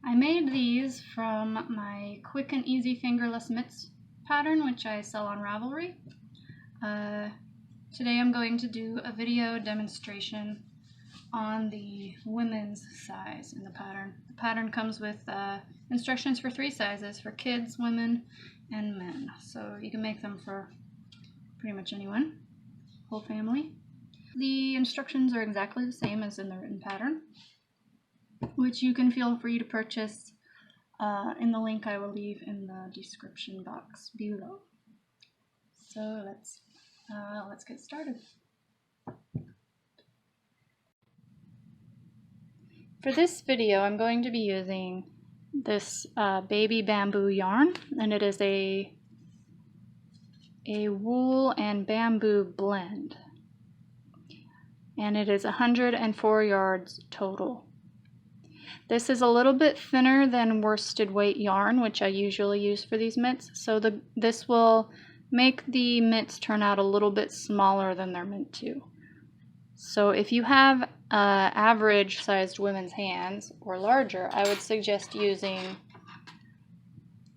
I made these from my quick and easy fingerless mitts pattern, which I sell on Ravelry. Today I'm going to do a video demonstration on the women's size in the pattern. The pattern comes with instructions for 3 sizes, for kids, women, and men. So you can make them for pretty much anyone, whole family. The instructions are exactly the same as in the written pattern, which you can feel free to purchase in the link I will leave in the description box below. So let's get started. For this video, I'm going to be using this baby bamboo yarn, and it is a wool and bamboo blend, and it is 104 yards total. This is a little bit thinner than worsted weight yarn, which I usually use for these mitts, so this will make the mitts turn out a little bit smaller than they're meant to. So if you have average sized women's hands or larger, I would suggest using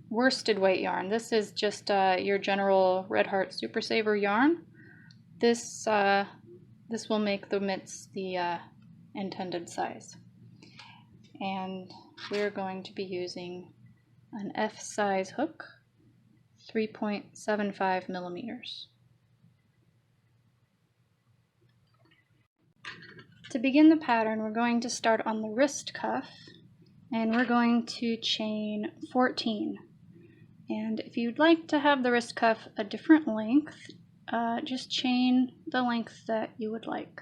worsted weight yarn. This is just your general Red Heart Super Saver yarn. This will make the mitts the intended size. And we're going to be using an F size hook, 3.75 millimeters. To begin the pattern, we're going to start on the wrist cuff, and we're going to chain 14. And if you'd like to have the wrist cuff a different length, just chain the length that you would like.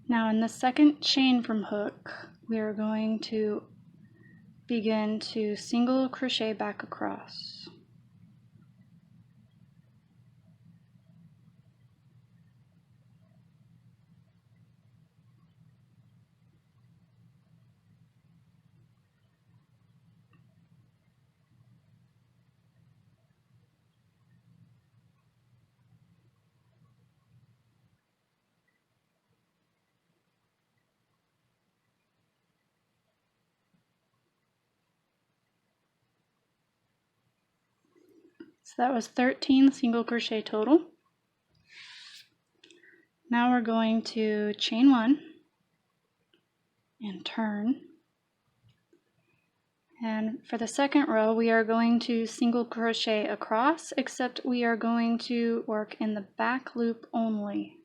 Now in the second chain from hook, we are going to begin to single crochet back across. So that was 13 single crochet total. Now we're going to chain 1 and turn. And for the second row, we are going to single crochet across, except we are going to work in the back loop only.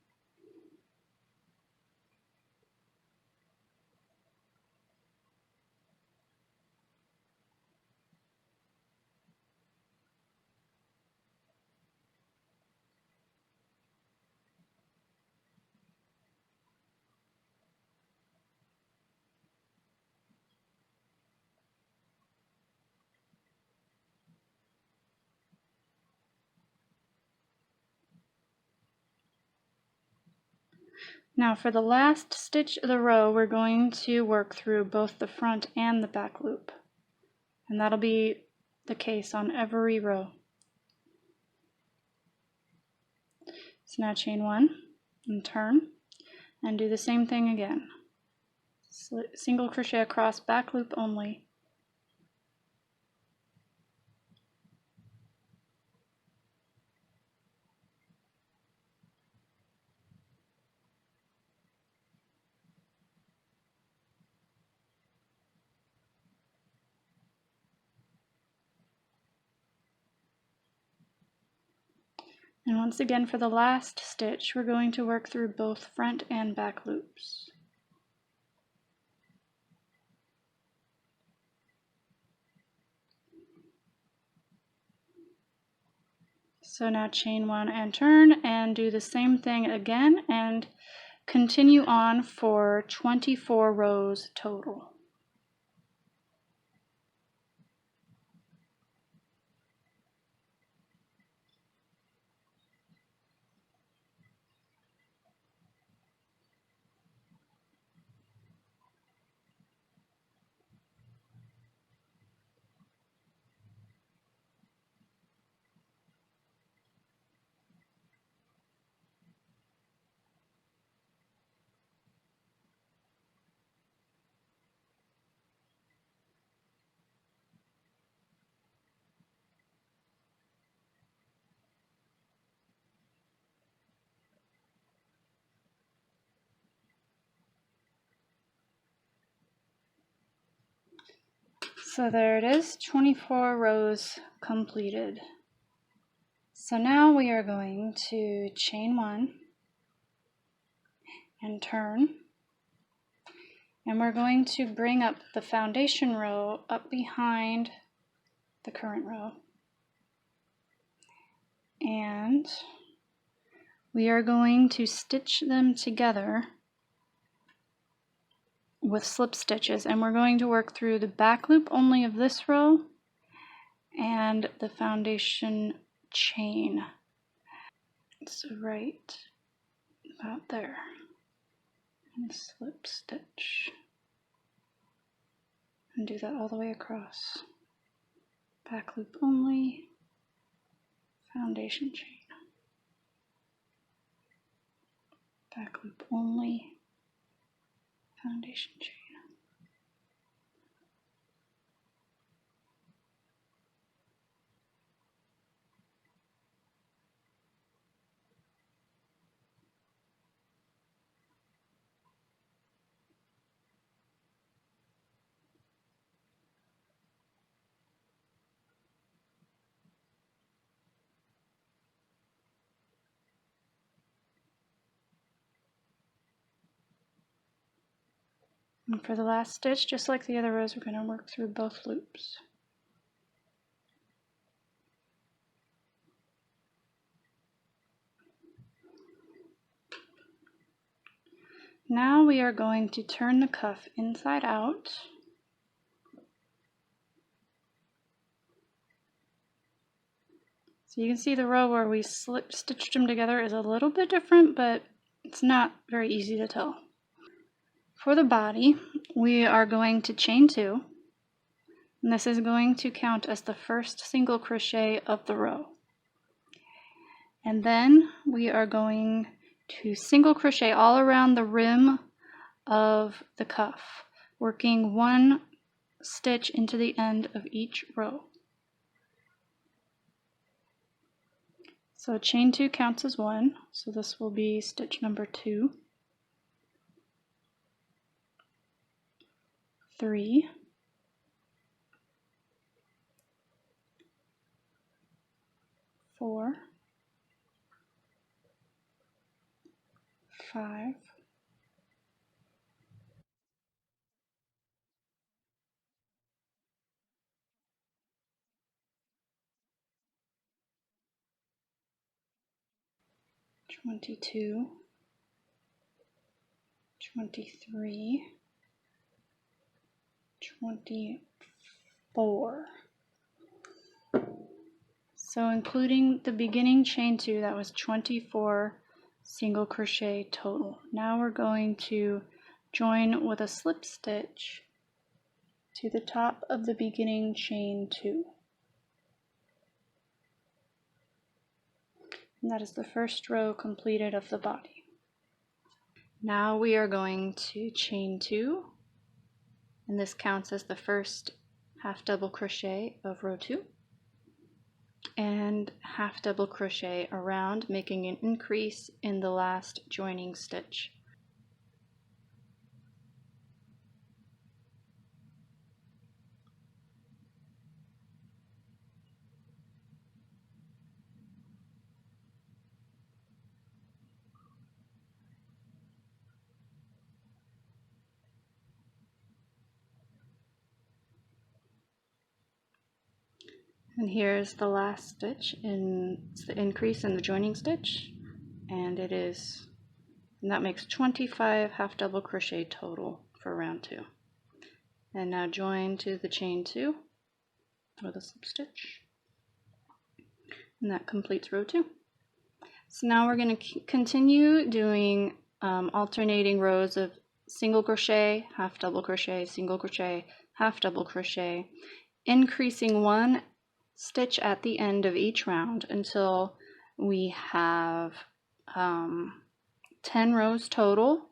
Now for the last stitch of the row, we're going to work through both the front and the back loop. And that'll be the case on every row. So now chain 1 and turn, and do the same thing again. Single crochet across, back loop only. And once again, for the last stitch, we're going to work through both front and back loops. So now chain 1 and turn, and do the same thing again, and continue on for 24 rows total. So there it is, 24 rows completed. So now we are going to chain 1 and turn, and we're going to bring up the foundation row up behind the current row, and we are going to stitch them together with slip stitches, and we're going to work through the back loop only of this row and the foundation chain. So right about there, and slip stitch, and do that all the way across. Back loop only, foundation chain, back loop only, foundation chain. And for the last stitch, just like the other rows, we're going to work through both loops. Now we are going to turn the cuff inside out. So you can see the row where we stitched them together is a little bit different, but it's not very easy to tell. For the body, we are going to chain 2, and this is going to count as the first single crochet of the row. And then we are going to single crochet all around the rim of the cuff, working 1 stitch into the end of each row. So chain 2 counts as 1, so this will be stitch number 2, 3, 4, 5, 22, 23, 24. So including the beginning chain 2, that was 24 single crochet total. Now we're going to join with a slip stitch to the top of the beginning chain 2. And that is the first row completed of the body. Now we are going to chain 2, and this counts as the first half double crochet of row 2, and half double crochet around, making an increase in the last joining stitch. And here's the last stitch, it's the increase in the joining stitch, and that makes 25 half double crochet total for round 2. And now join to the chain 2 with a slip stitch, and that completes row 2. So now we're going to continue doing alternating rows of single crochet, half double crochet, single crochet, half double crochet, increasing 1 stitch at the end of each round until we have 10 rows total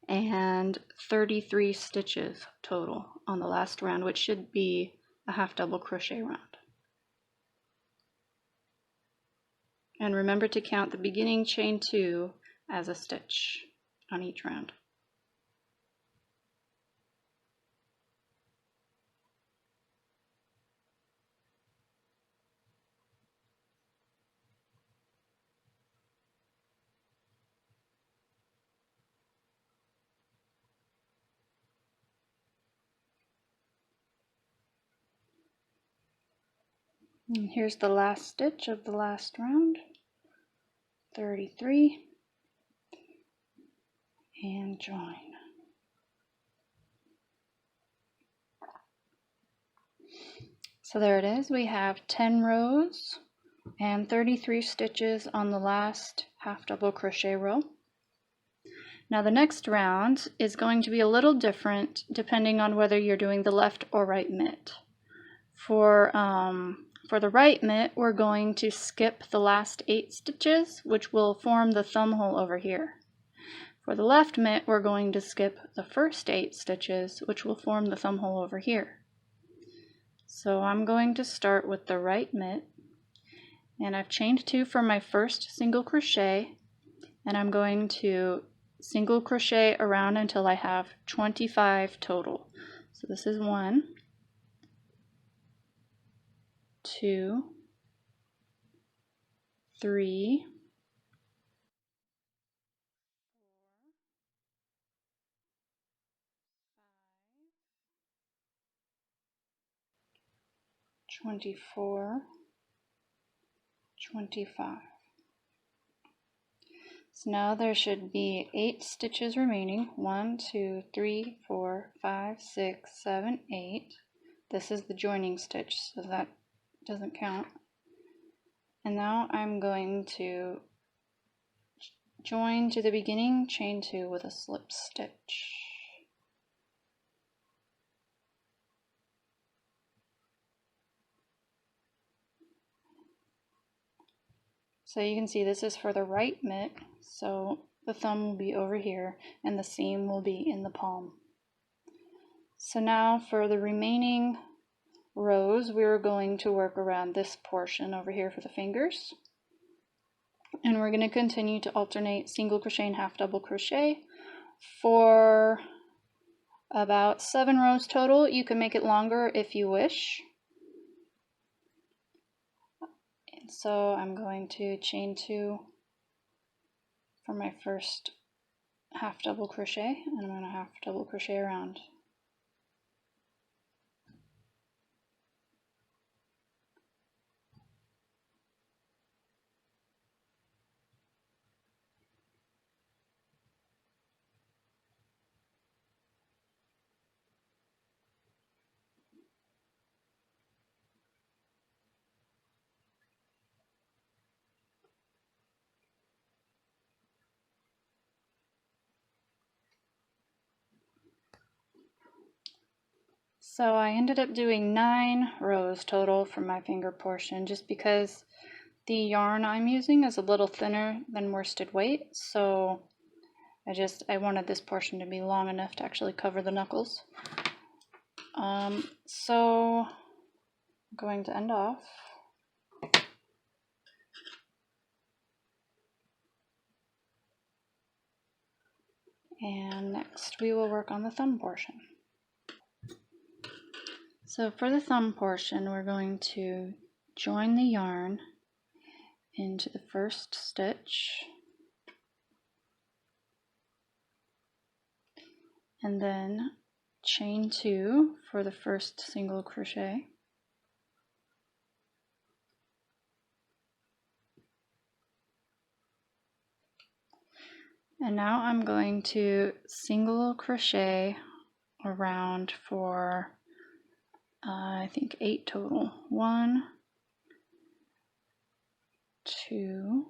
and 33 stitches total on the last round, which should be a half double crochet round. And remember to count the beginning chain 2 as a stitch on each round. And here's the last stitch of the last round, 33, and join. So there it is. We have 10 rows and 33 stitches on the last half double crochet row. Now the next round is going to be a little different depending on whether you're doing the left or right mitt. For the right mitt, we're going to skip the last 8 stitches, which will form the thumb hole over here. For the left mitt, we're going to skip the first 8 stitches, which will form the thumb hole over here. So I'm going to start with the right mitt, and I've chained 2 for my first single crochet, and I'm going to single crochet around until I have 25 total. So this is 1, 2, 3, 24, 25. So now there should be 8 stitches remaining. 1, 2, 3, 4, 5, 6, 7, 8. This is the joining stitch, so that doesn't count. And now I'm going to join to the beginning, chain 2 with a slip stitch. So you can see this is for the right mitt, so the thumb will be over here and the seam will be in the palm. So now for the remaining rows, we're going to work around this portion over here for the fingers. And we're going to continue to alternate single crochet and half double crochet for about 7 rows total. You can make it longer if you wish. And so I'm going to chain 2 for my first half double crochet, and I'm going to half double crochet around. So I ended up doing 9 rows total for my finger portion, just because the yarn I'm using is a little thinner than worsted weight, so I wanted this portion to be long enough to actually cover the knuckles. So I'm going to end off. And next we will work on the thumb portion. So for the thumb portion, we're going to join the yarn into the first stitch, and then chain 2 for the first single crochet, and now I'm going to single crochet around for I think 8 total. 1, 2,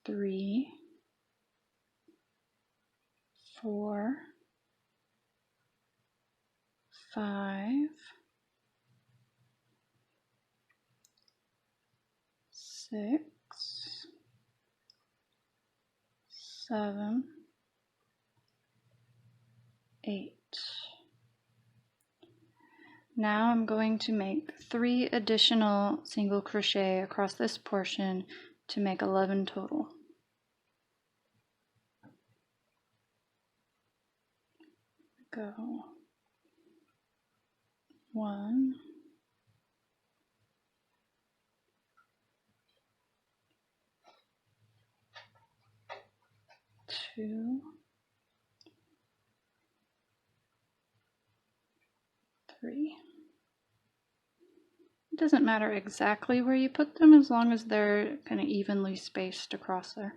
3, 4, 5, 6, 7, 8. Now I'm going to make 3 additional single crochet across this portion to make 11 total. Go 1, 2, 3, It doesn't matter exactly where you put them as long as they're kind of evenly spaced across there.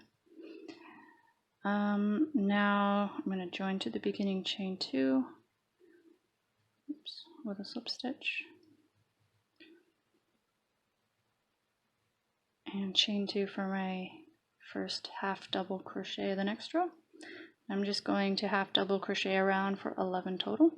Now I'm going to join to the beginning chain 2, oops, with a slip stitch, and chain 2 for my first half double crochet of the next row. I'm just going to half double crochet around for 11 total.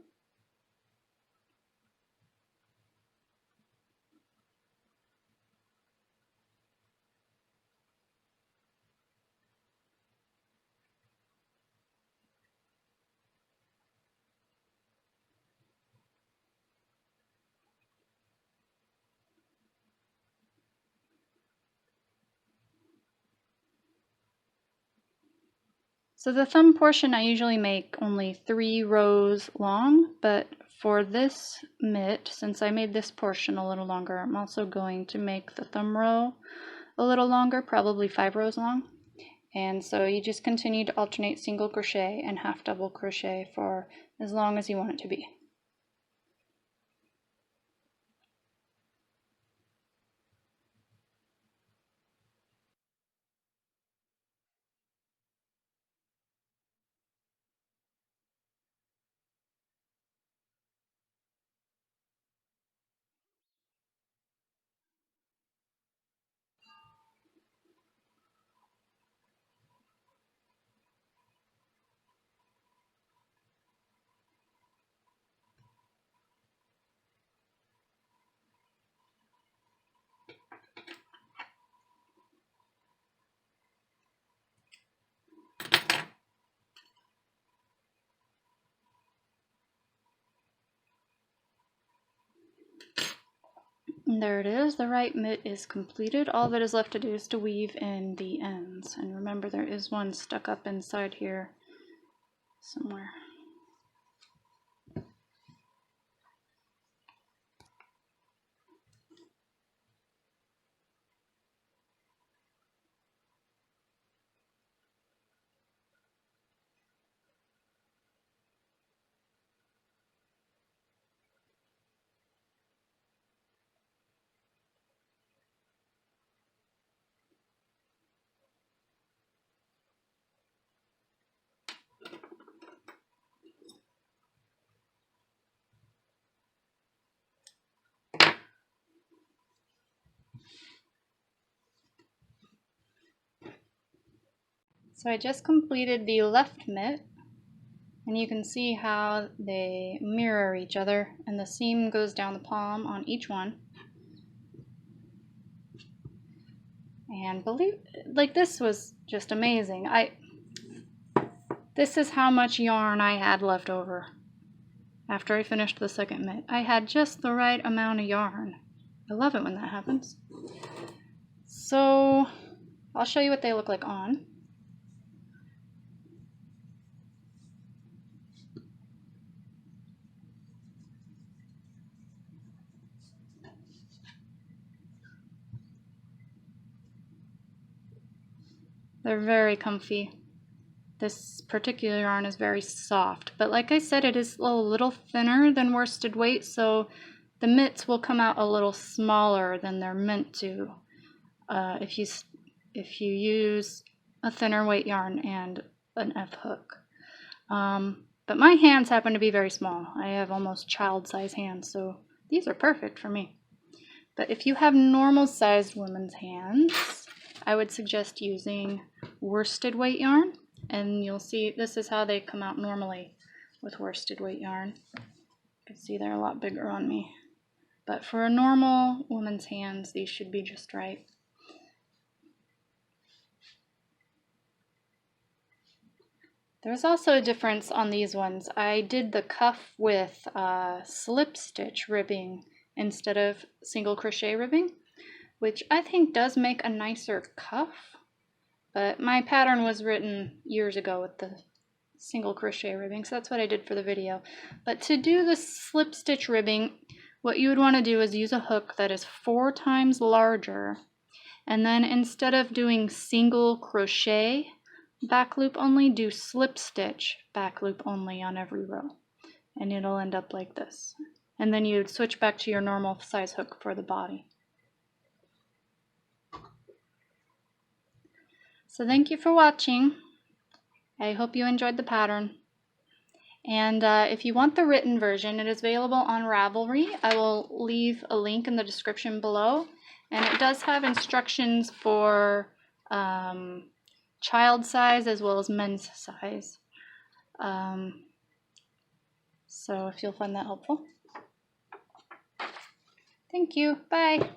So the thumb portion I usually make only 3 rows long, but for this mitt, since I made this portion a little longer, I'm also going to make the thumb row a little longer, probably 5 rows long. And so you just continue to alternate single crochet and half double crochet for as long as you want it to be. And there it is, the right mitt is completed. All that is left to do is to weave in the ends. And remember, there is one stuck up inside here somewhere. So I just completed the left mitt, and you can see how they mirror each other, and the seam goes down the palm on each one. And this was just amazing. This is how much yarn I had left over after I finished the second mitt. I had just the right amount of yarn. I love it when that happens. So I'll show you what they look like on. They're very comfy. This particular yarn is very soft, but like I said, it is a little thinner than worsted weight, so the mitts will come out a little smaller than they're meant to if you use a thinner weight yarn and an F hook. But my hands happen to be very small. I have almost child-size hands, so these are perfect for me. But if you have normal-sized women's hands, I would suggest using worsted weight yarn. And you'll see this is how they come out normally with worsted weight yarn. You can see they're a lot bigger on me. But for a normal woman's hands, these should be just right. There's also a difference on these ones. I did the cuff with slip stitch ribbing instead of single crochet ribbing, which I think does make a nicer cuff. But my pattern was written years ago with the single crochet ribbing, so that's what I did for the video. But to do the slip stitch ribbing, what you would want to do is use a hook that is 4 times larger, and then instead of doing single crochet back loop only, do slip stitch back loop only on every row, and it'll end up like this. and then you'd switch back to your normal size hook for the body. So thank you for watching. I hope you enjoyed the pattern. And if you want the written version, it is available on Ravelry. I will leave a link in the description below. And it does have instructions for child size as well as men's size. So if you'll find that helpful. Thank you. Bye.